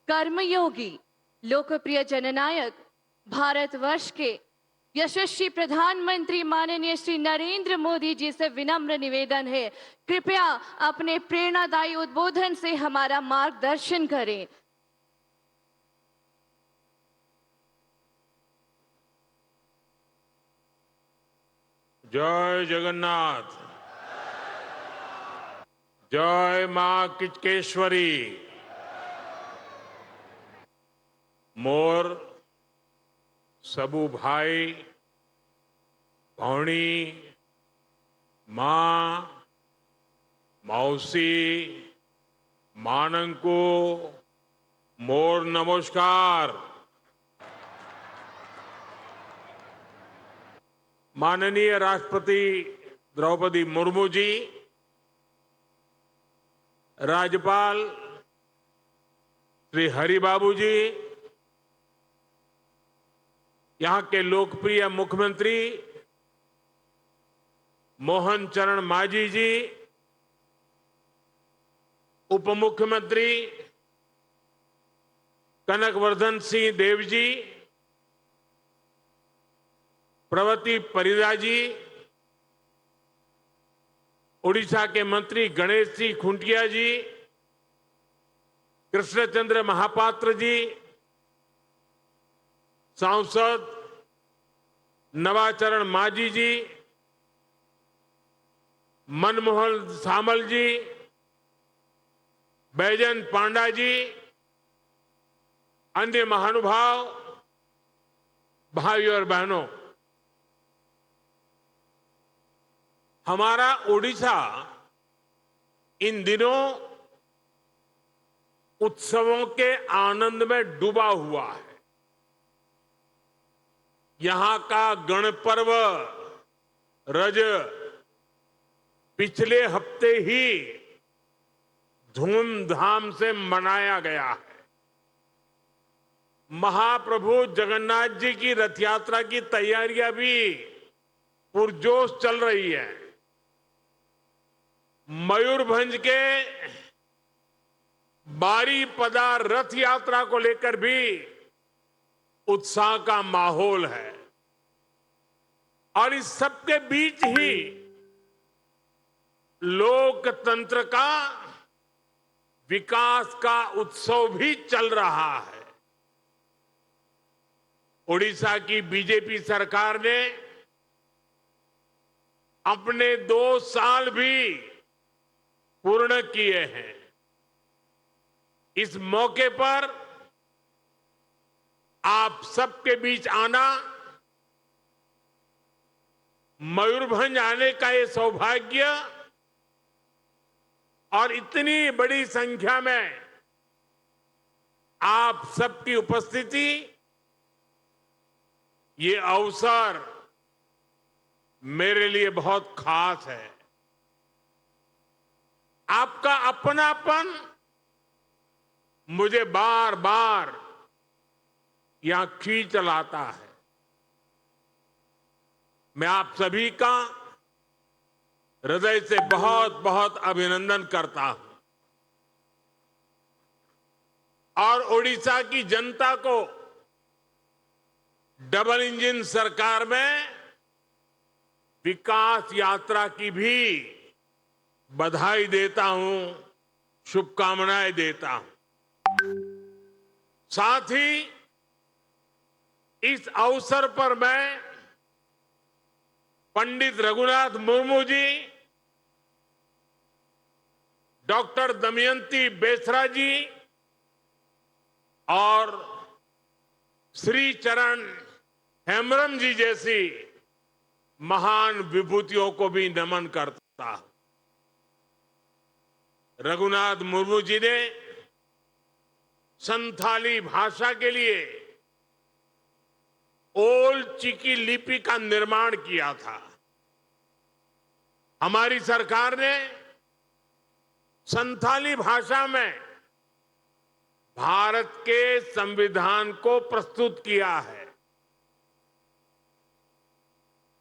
कर्मयोगी लोकप्रिय जननायक भारतवर्ष के यशस्वी प्रधानमंत्री माननीय श्री नरेंद्र मोदी जी से विनम्र निवेदन है, कृपया अपने प्रेरणादायी उद्बोधन से हमारा मार्गदर्शन करें। जय जगन्नाथ। जय मां किचकेश्वरी। मोर सबू भाई भौणी मां मौसी मानंको मोर नमस्कार। माननीय राष्ट्रपति द्रौपदी मुर्मू जी, राज्यपाल श्री हरिबाबू जी, यहां के लोकप्रिय मुख्यमंत्री मोहन चरण मांझी जी, उप मुख्यमंत्री कनकवर्धन सिंह देव जी, प्रवती परिदा जी, उड़ीसा के मंत्री गणेश सिंह खुंटिया जी, कृष्णचंद्र महापात्र जी, सांसद नवाचरण मांझी जी, मनमोहन सामल जी, बैजन पांडा जी, अन्य महानुभाव, भाइयों और बहनों, हमारा ओडिशा इन दिनों उत्सवों के आनंद में डूबा हुआ है। यहां का गणपर्व रज पिछले हफ्ते ही धूमधाम से मनाया गया है। महाप्रभु जगन्नाथ जी की रथ यात्रा की तैयारियां भी पुरजोश चल रही है। मयूरभंज के बारीपदा रथ यात्रा को लेकर भी उत्साह का माहौल है और इस सबके बीच ही लोकतंत्र का विकास का उत्सव भी चल रहा है। ओडिशा की बीजेपी सरकार ने अपने 2 साल भी पूर्ण किए हैं। इस मौके पर आप सबके बीच आना, मयूरभंज आने का ये सौभाग्य और इतनी बड़ी संख्या में आप सबकी उपस्थिति, ये अवसर मेरे लिए बहुत खास है। आपका अपनापन मुझे बार बार यहां खींच लाता है। मैं आप सभी का हृदय से बहुत बहुत अभिनंदन करता हूं और ओडिशा की जनता को डबल इंजन सरकार में विकास यात्रा की भी बधाई देता हूं, शुभकामनाएं देता हूं। साथ ही इस अवसर पर मैं पंडित रघुनाथ मुर्मू जी, डॉक्टर दमयंती बेसरा जी और श्री चरण हेम्ब्रम जी जैसी महान विभूतियों को भी नमन करता हूं। रघुनाथ मुर्मू जी ने संथाली भाषा के लिए ओल चिकी लिपि का निर्माण किया था। हमारी सरकार ने संथाली भाषा में भारत के संविधान को प्रस्तुत किया है।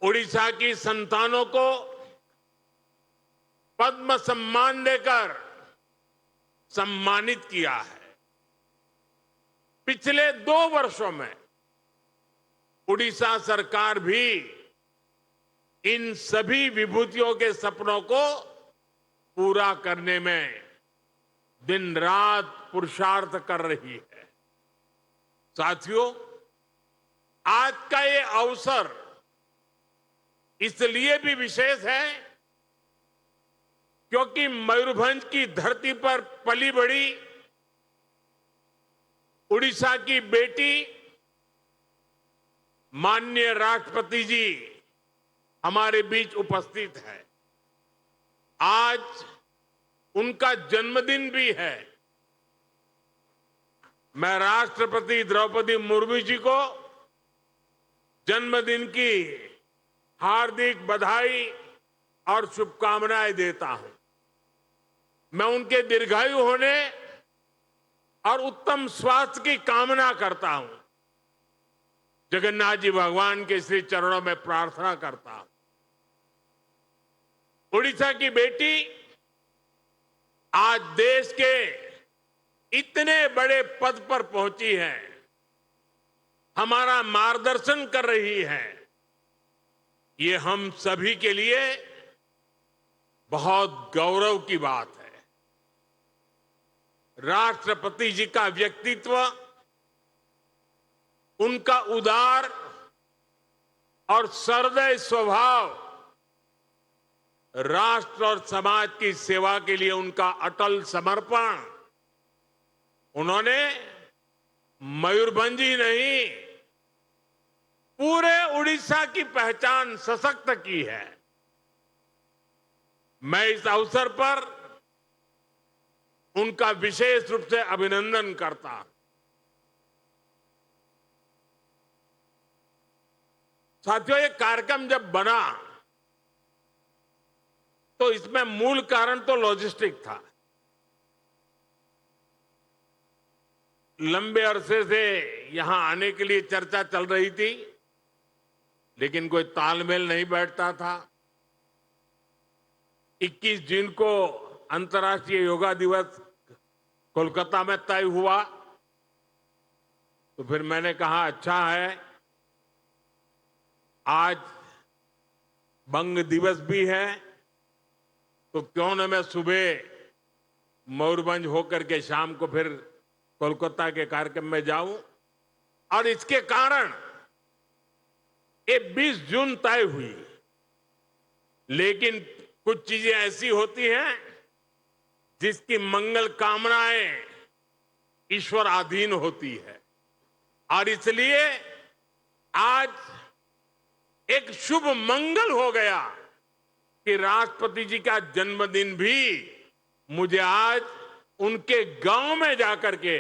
ओडिशा की संतानों को पद्म सम्मान देकर सम्मानित किया है। पिछले 2 वर्षों में उड़ीसा सरकार भी इन सभी विभूतियों के सपनों को पूरा करने में दिन रात पुरुषार्थ कर रही है। साथियों, आज का ये अवसर इसलिए भी विशेष है क्योंकि मयूरभंज की धरती पर पली बढ़ी उड़ीसा की बेटी माननीय राष्ट्रपति जी हमारे बीच उपस्थित है। आज उनका जन्मदिन भी है। मैं राष्ट्रपति द्रौपदी मुर्मू जी को जन्मदिन की हार्दिक बधाई और शुभकामनाएं देता हूं। मैं उनके दीर्घायु होने और उत्तम स्वास्थ्य की कामना करता हूं। जगन्नाथ जी भगवान के श्री चरणों में प्रार्थना करता हूं। उड़ीसा की बेटी आज देश के इतने बड़े पद पर पहुंची है, हमारा मार्गदर्शन कर रही है। ये हम सभी के लिए बहुत गौरव की बात है। राष्ट्रपति जी का व्यक्तित्व, उनका उदार और सहृदय स्वभाव, राष्ट्र और समाज की सेवा के लिए उनका अटल समर्पण, उन्होंने मयूरभंज ही नहीं पूरे उड़ीसा की पहचान सशक्त की है। मैं इस अवसर पर उनका विशेष रूप से अभिनंदन करता हूं। साथियों, ये कार्यक्रम जब बना तो इसमें मूल कारण तो लॉजिस्टिक था। लंबे अरसे से यहां आने के लिए चर्चा चल रही थी, लेकिन कोई तालमेल नहीं बैठता था। 21 जून को अंतर्राष्ट्रीय योगा दिवस कोलकाता में तय हुआ, तो फिर मैंने कहा अच्छा है, आज बंग दिवस भी है, तो क्यों न मैं सुबह मयूरभंज होकर के शाम को फिर कोलकाता के कार्यक्रम में जाऊं। और इसके कारण ये 20 जून तय हुई। लेकिन कुछ चीजें ऐसी होती हैं जिसकी मंगल कामनाएं ईश्वर अधीन होती है, और इसलिए आज एक शुभ मंगल हो गया कि राष्ट्रपति जी का जन्मदिन भी मुझे आज उनके गांव में जाकर के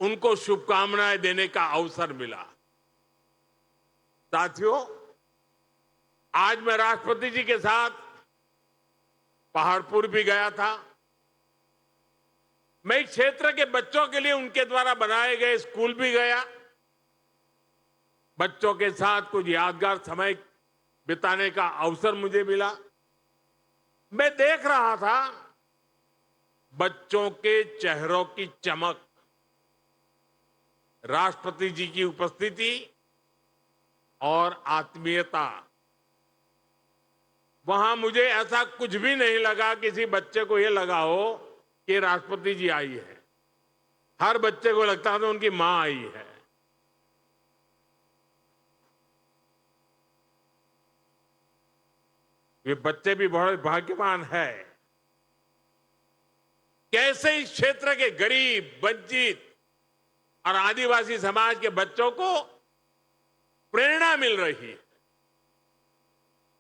उनको शुभकामनाएं देने का अवसर मिला। साथियों, आज मैं राष्ट्रपति जी के साथ पहाड़पुर भी गया था। मैं इस क्षेत्र के बच्चों के लिए उनके द्वारा बनाए गए स्कूल भी गया। बच्चों के साथ कुछ यादगार समय बिताने का अवसर मुझे मिला। मैं देख रहा था बच्चों के चेहरों की चमक, राष्ट्रपति जी की उपस्थिति और आत्मीयता। वहां मुझे ऐसा कुछ भी नहीं लगा किसी बच्चे को यह लगा हो कि राष्ट्रपति जी आई है। हर बच्चे को लगता था उनकी मां आई है। ये बच्चे भी बहुत भाग्यवान है। कैसे इस क्षेत्र के गरीब, वंचित और आदिवासी समाज के बच्चों को प्रेरणा मिल रही है,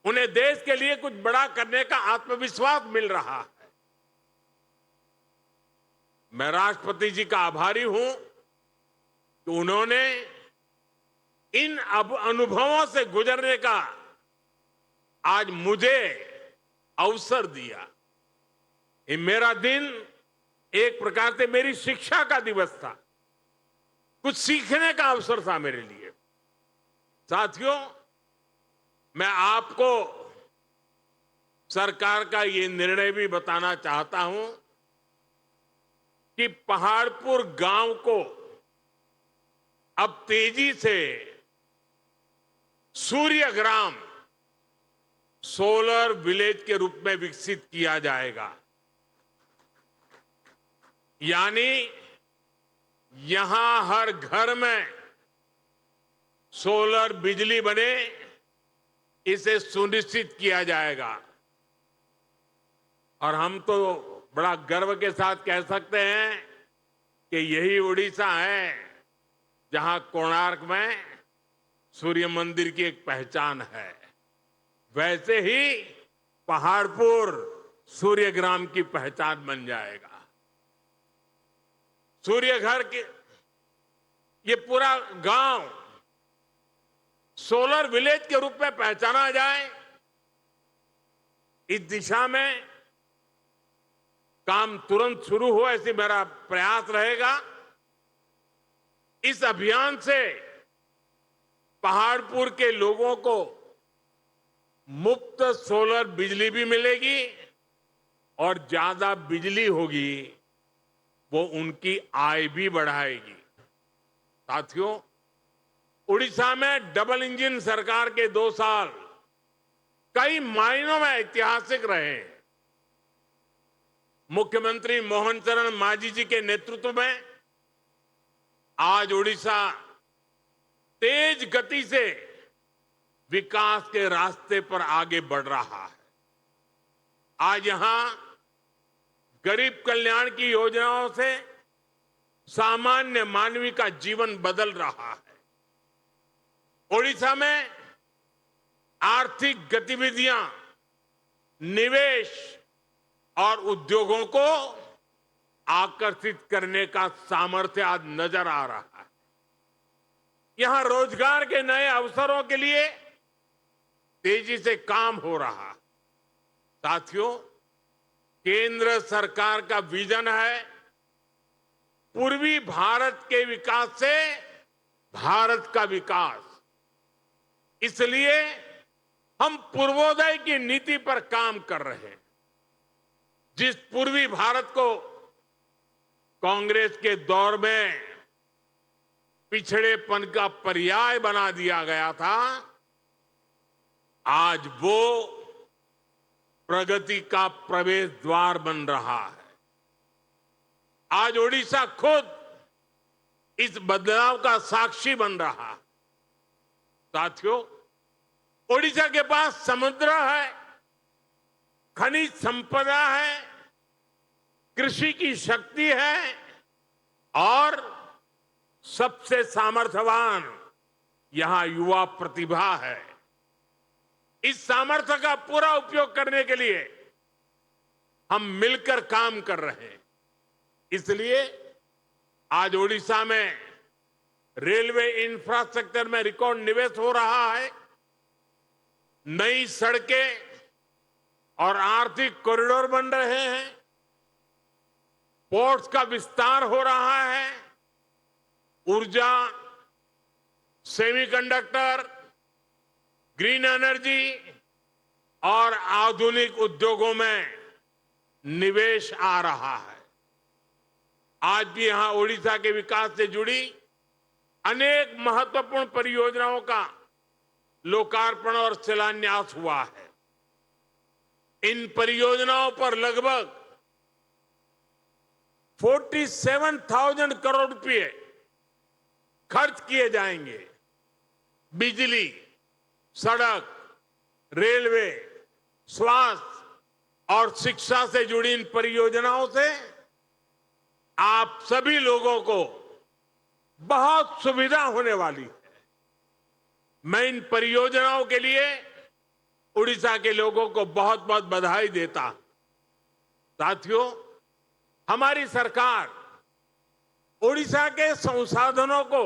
उन्हें देश के लिए कुछ बड़ा करने का आत्मविश्वास मिल रहा है। मैं राष्ट्रपति जी का आभारी हूं कि उन्होंने इन अनुभवों से गुजरने का आज मुझे अवसर दिया। ये मेरा दिन एक प्रकार से मेरी शिक्षा का दिवस था, कुछ सीखने का अवसर था मेरे लिए। साथियों, मैं आपको सरकार का ये निर्णय भी बताना चाहता हूं कि पहाड़पुर गांव को अब तेजी से सूर्य ग्राम सोलर विलेज के रूप में विकसित किया जाएगा। यानी यहां हर घर में सोलर बिजली बने, इसे सुनिश्चित किया जाएगा। और हम तो बड़ा गर्व के साथ कह सकते हैं कि यही उड़ीसा है जहां कोणार्क में सूर्य मंदिर की एक पहचान है। वैसे ही पहाड़पुर सूर्यग्राम की पहचान बन जाएगा। सूर्य घर के ये पूरा गांव सोलर विलेज के रूप में पहचाना जाए, इस दिशा में काम तुरंत शुरू हो, ऐसी मेरा प्रयास रहेगा। इस अभियान से पहाड़पुर के लोगों को मुफ्त सोलर बिजली भी मिलेगी और ज्यादा बिजली होगी, वो उनकी आय भी बढ़ाएगी। साथियों, उड़ीसा में डबल इंजन सरकार के 2 साल कई मायनों में ऐतिहासिक रहे। मुख्यमंत्री मोहन चरण मांझी जी के नेतृत्व में आज उड़ीसा तेज गति से विकास के रास्ते पर आगे बढ़ रहा है। आज यहां गरीब कल्याण की योजनाओं से सामान्य मानवी का जीवन बदल रहा है। ओडिशा में आर्थिक गतिविधियां, निवेश और उद्योगों को आकर्षित करने का सामर्थ्य आज नजर आ रहा है। यहां रोजगार के नए अवसरों के लिए तेजी से काम हो रहा है। साथियों, केंद्र सरकार का विजन है पूर्वी भारत के विकास से भारत का विकास। इसलिए हम पूर्वोदय की नीति पर काम कर रहे हैं। जिस पूर्वी भारत को कांग्रेस के दौर में पिछड़ेपन का पर्याय बना दिया गया था, आज वो प्रगति का प्रवेश द्वार बन रहा है। आज ओडिशा खुद इस बदलाव का साक्षी बन रहा है। साथियों, ओडिशा के पास समुद्र है, खनिज संपदा है, कृषि की शक्ति है और सबसे सामर्थ्यवान यहां युवा प्रतिभा है। इस सामर्थ्य का पूरा उपयोग करने के लिए हम मिलकर काम कर रहे हैं। इसलिए आज ओडिशा में रेलवे इंफ्रास्ट्रक्चर में रिकॉर्ड निवेश हो रहा है। नई सड़कें और आर्थिक कॉरिडोर बन रहे हैं। पोर्ट्स का विस्तार हो रहा है। ऊर्जा, सेमीकंडक्टर, ग्रीन एनर्जी और आधुनिक उद्योगों में निवेश आ रहा है। आज भी यहां ओडिशा के विकास से जुड़ी अनेक महत्वपूर्ण परियोजनाओं का लोकार्पण और शिलान्यास हुआ है। इन परियोजनाओं पर लगभग 47,000 करोड़ रुपए खर्च किए जाएंगे। बिजली, सड़क, रेलवे, स्वास्थ्य और शिक्षा से जुड़ी इन परियोजनाओं से आप सभी लोगों को बहुत सुविधा होने वाली है। मैं इन परियोजनाओं के लिए उड़ीसा के लोगों को बहुत बहुत बधाई देता हूं। साथियों, हमारी सरकार उड़ीसा के संसाधनों को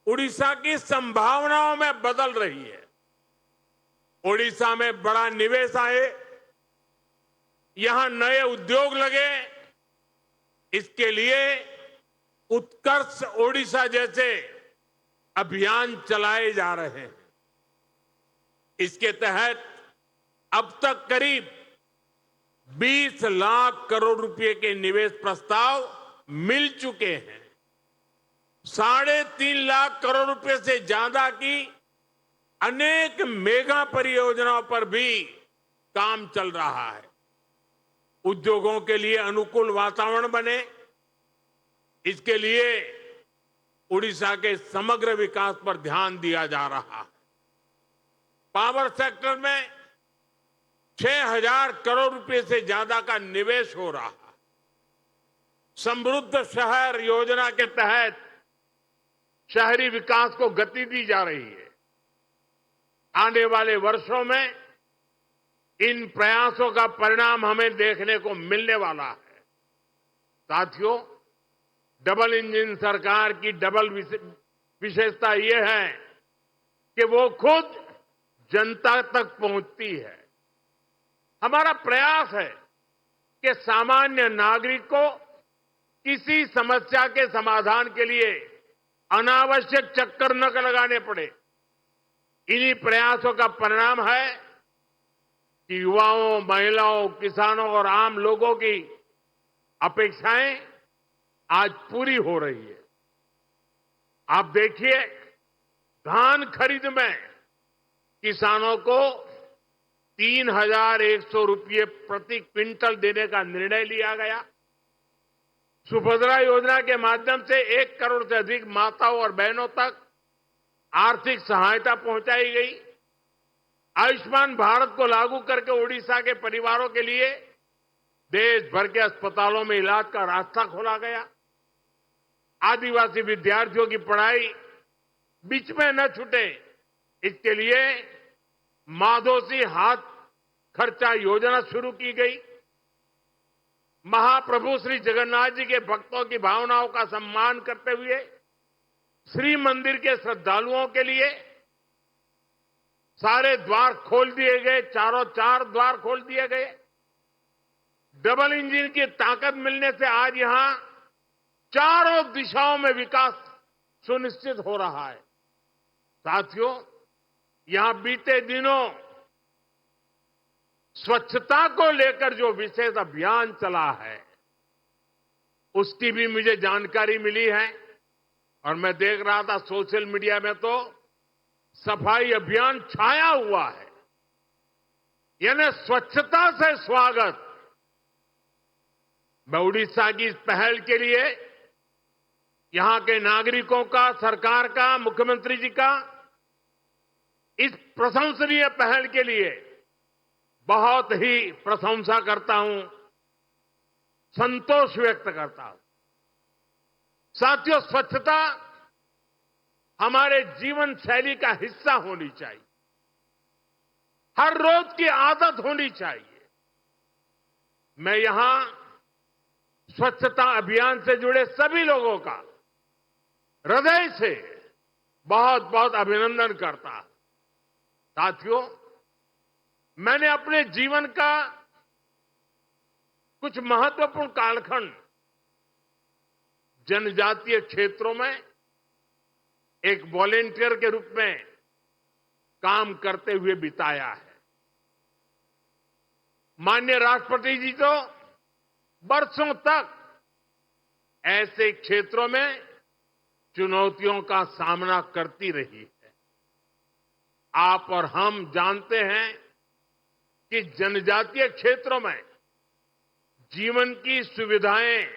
उड़ीसा की संभावनाओं में बदल रही है। उड़ीसा में बड़ा निवेश आए, यहां नए उद्योग लगे, इसके लिए उत्कर्ष ओडिशा जैसे अभियान चलाए जा रहे हैं। इसके तहत अब तक करीब 20 लाख करोड़ रुपए के निवेश प्रस्ताव मिल चुके हैं। 3.5 लाख करोड़ रुपए से ज्यादा की अनेक मेगा परियोजनाओं पर भी काम चल रहा है। उद्योगों के लिए अनुकूल वातावरण बने, इसके लिए उड़ीसा के समग्र विकास पर ध्यान दिया जा रहा है। पावर सेक्टर में 6,000 करोड़ रुपए से ज्यादा का निवेश हो रहा है। समृद्ध शहर योजना के तहत शहरी विकास को गति दी जा रही है। आने वाले वर्षों में इन प्रयासों का परिणाम हमें देखने को मिलने वाला है। साथियों, डबल इंजन सरकार की डबल विशेषता यह है कि वो खुद जनता तक पहुंचती है। हमारा प्रयास है कि सामान्य नागरिक को किसी समस्या के समाधान के लिए अनावश्यक चक्कर न लगाने पड़े। इन्हीं प्रयासों का परिणाम है कि युवाओं, महिलाओं, किसानों और आम लोगों की अपेक्षाएं आज पूरी हो रही है। आप देखिए, धान खरीद में किसानों को 3,100 रुपये प्रति क्विंटल देने का निर्णय लिया गया। सुभद्रा योजना के माध्यम से 1 करोड़ से अधिक माताओं और बहनों तक आर्थिक सहायता पहुंचाई गई। आयुष्मान भारत को लागू करके उड़ीसा के परिवारों के लिए देश भर के अस्पतालों में इलाज का रास्ता खोला गया। आदिवासी विद्यार्थियों की पढ़ाई बीच में न छूटे, इसके लिए माधोसी हाथ खर्चा योजना शुरू की गई। महाप्रभु श्री जगन्नाथ जी के भक्तों की भावनाओं का सम्मान करते हुए श्री मंदिर के श्रद्धालुओं के लिए सारे द्वार खोल दिए गए, चारों चार द्वार खोल दिए गए। डबल इंजन की ताकत मिलने से आज यहां चारों दिशाओं में विकास सुनिश्चित हो रहा है। साथियों, यहां बीते दिनों स्वच्छता को लेकर जो विशेष अभियान चला है, उसकी भी मुझे जानकारी मिली है और मैं देख रहा था सोशल मीडिया में तो सफाई अभियान छाया हुआ है। यानी स्वच्छता से स्वागत। मैं उड़ीसा की इस पहल के लिए यहां के नागरिकों का, सरकार का, मुख्यमंत्री जी का इस प्रशंसनीय पहल के लिए बहुत ही प्रशंसा करता हूं, संतोष व्यक्त करता हूं। साथियों, स्वच्छता हमारे जीवन शैली का हिस्सा होनी चाहिए, हर रोज की आदत होनी चाहिए। मैं यहां स्वच्छता अभियान से जुड़े सभी लोगों का हृदय से बहुत बहुत अभिनंदन करता हूं। साथियों, मैंने अपने जीवन का कुछ महत्वपूर्ण कालखंड जनजातीय क्षेत्रों में एक वॉलेंटियर के रूप में काम करते हुए बिताया है। माननीय राष्ट्रपति जी तो वर्षों तक ऐसे क्षेत्रों में चुनौतियों का सामना करती रही है। आप और हम जानते हैं कि जनजातीय क्षेत्रों में जीवन की सुविधाएं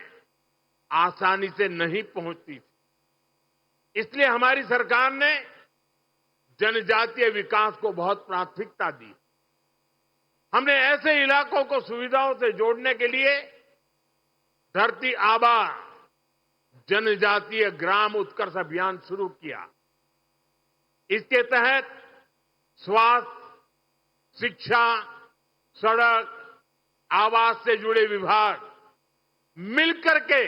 आसानी से नहीं पहुंचती थी। इसलिए हमारी सरकार ने जनजातीय विकास को बहुत प्राथमिकता दी। हमने ऐसे इलाकों को सुविधाओं से जोड़ने के लिए धरती आबा जनजातीय ग्राम उत्कर्ष अभियान शुरू किया। इसके तहत स्वास्थ्य, शिक्षा, सड़क, आवास से जुड़े विभाग मिलकर के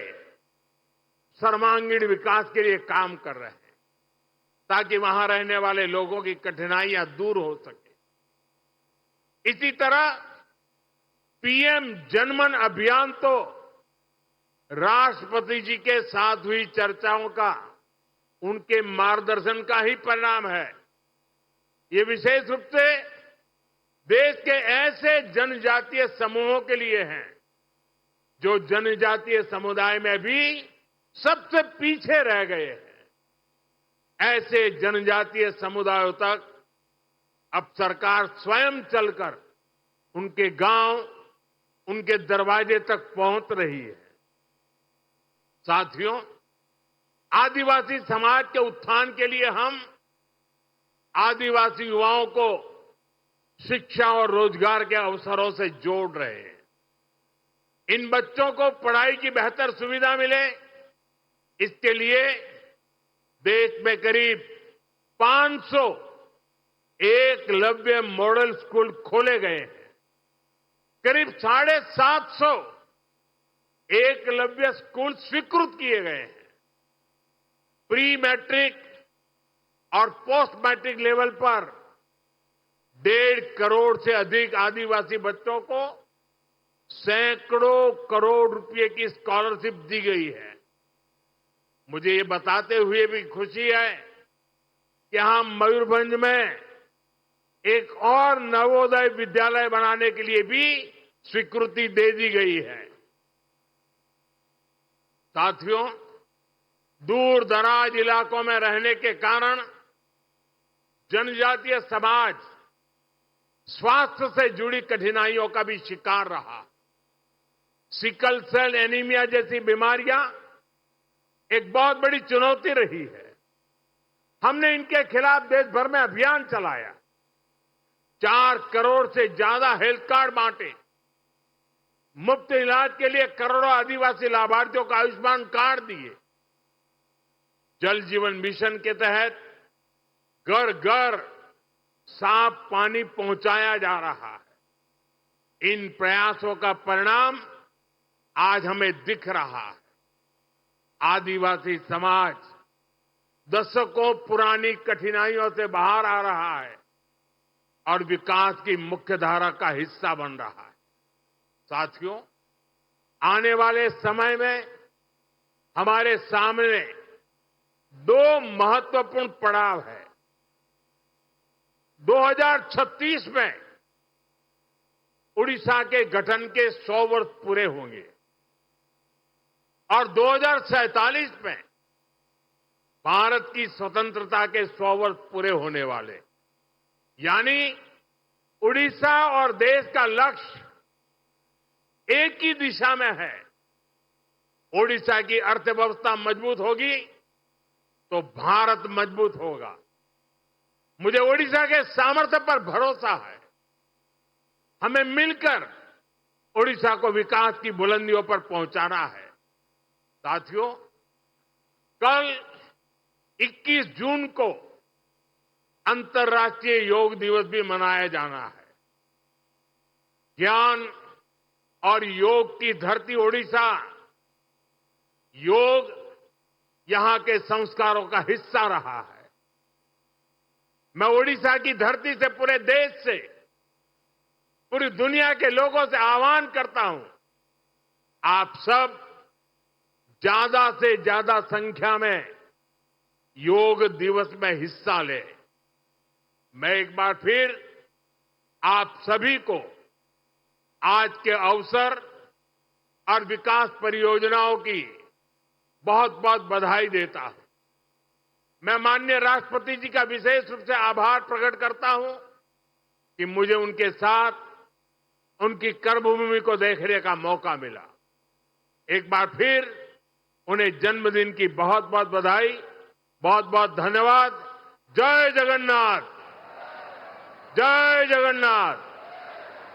सर्वांगीण विकास के लिए काम कर रहे हैं, ताकि वहां रहने वाले लोगों की कठिनाइयां दूर हो सके। इसी तरह पीएम जनमन अभियान तो राष्ट्रपति जी के साथ हुई चर्चाओं का, उनके मार्गदर्शन का ही परिणाम है। ये विशेष रूप से देश के ऐसे जनजातीय समूहों के लिए हैं जो जनजातीय समुदाय में भी सबसे पीछे रह गए हैं। ऐसे जनजातीय समुदायों तक अब सरकार स्वयं चलकर उनके गांव, उनके दरवाजे तक पहुंच रही है। साथियों, आदिवासी समाज के उत्थान के लिए हम आदिवासी युवाओं को शिक्षा और रोजगार के अवसरों से जोड़ रहे हैं। इन बच्चों को पढ़ाई की बेहतर सुविधा मिले, इसके लिए देश में करीब 500 एकलव्य मॉडल स्कूल खोले गए हैं। करीब 750 एकलव्य स्कूल स्वीकृत किए गए हैं। प्री मैट्रिक और पोस्ट मैट्रिक लेवल पर 1.5 करोड़ से अधिक आदिवासी बच्चों को सैकड़ों करोड़ रुपए की स्कॉलरशिप दी गई है। मुझे ये बताते हुए भी खुशी है कि यहां मयूरभंज में एक और नवोदय विद्यालय बनाने के लिए भी स्वीकृति दे दी गई है। साथियों, दूर दराज इलाकों में रहने के कारण जनजातीय समाज स्वास्थ्य से जुड़ी कठिनाइयों का भी शिकार रहा। सिकल सेल एनीमिया जैसी बीमारियां एक बहुत बड़ी चुनौती रही है। हमने इनके खिलाफ देश भर में अभियान चलाया। 4 करोड़ से ज्यादा हेल्थ कार्ड बांटे। मुफ्त इलाज के लिए करोड़ों आदिवासी लाभार्थियों को आयुष्मान कार्ड दिए। जल जीवन मिशन के तहत घर घर साफ पानी पहुंचाया जा रहा है। इन प्रयासों का परिणाम आज हमें दिख रहा है। आदिवासी समाज दशकों पुरानी कठिनाइयों से बाहर आ रहा है और विकास की मुख्यधारा का हिस्सा बन रहा है। साथियों, आने वाले समय में हमारे सामने 2 महत्वपूर्ण पड़ाव है। 2036 में उड़ीसा के गठन के 100 वर्ष पूरे होंगे और 2047 में भारत की स्वतंत्रता के 100 वर्ष पूरे होने वाले। यानी उड़ीसा और देश का लक्ष्य एक ही दिशा में है। ओडिशा की अर्थव्यवस्था मजबूत होगी तो भारत मजबूत होगा। मुझे ओडिशा के सामर्थ्य पर भरोसा है। हमें मिलकर ओडिशा को विकास की बुलंदियों पर पहुंचाना है। साथियों, कल 21 जून को अंतर्राष्ट्रीय योग दिवस भी मनाया जाना है। ज्ञान और योग की धरती ओडिशा, योग यहां के संस्कारों का हिस्सा रहा है। मैं ओडिशा की धरती से, पूरे देश से, पूरी दुनिया के लोगों से आह्वान करता हूं, आप सब ज्यादा से ज्यादा संख्या में योग दिवस में हिस्सा लें। मैं एक बार फिर आप सभी को आज के अवसर और विकास परियोजनाओं की बहुत बहुत बधाई देता हूं। मैं माननीय राष्ट्रपति जी का विशेष रूप से आभार प्रकट करता हूं कि मुझे उनके साथ उनकी कर्मभूमि को देखने का मौका मिला। एक बार फिर उन्हें जन्मदिन की बहुत बहुत बधाई, बहुत बहुत धन्यवाद। जय जगन्नाथ, जय जगन्नाथ।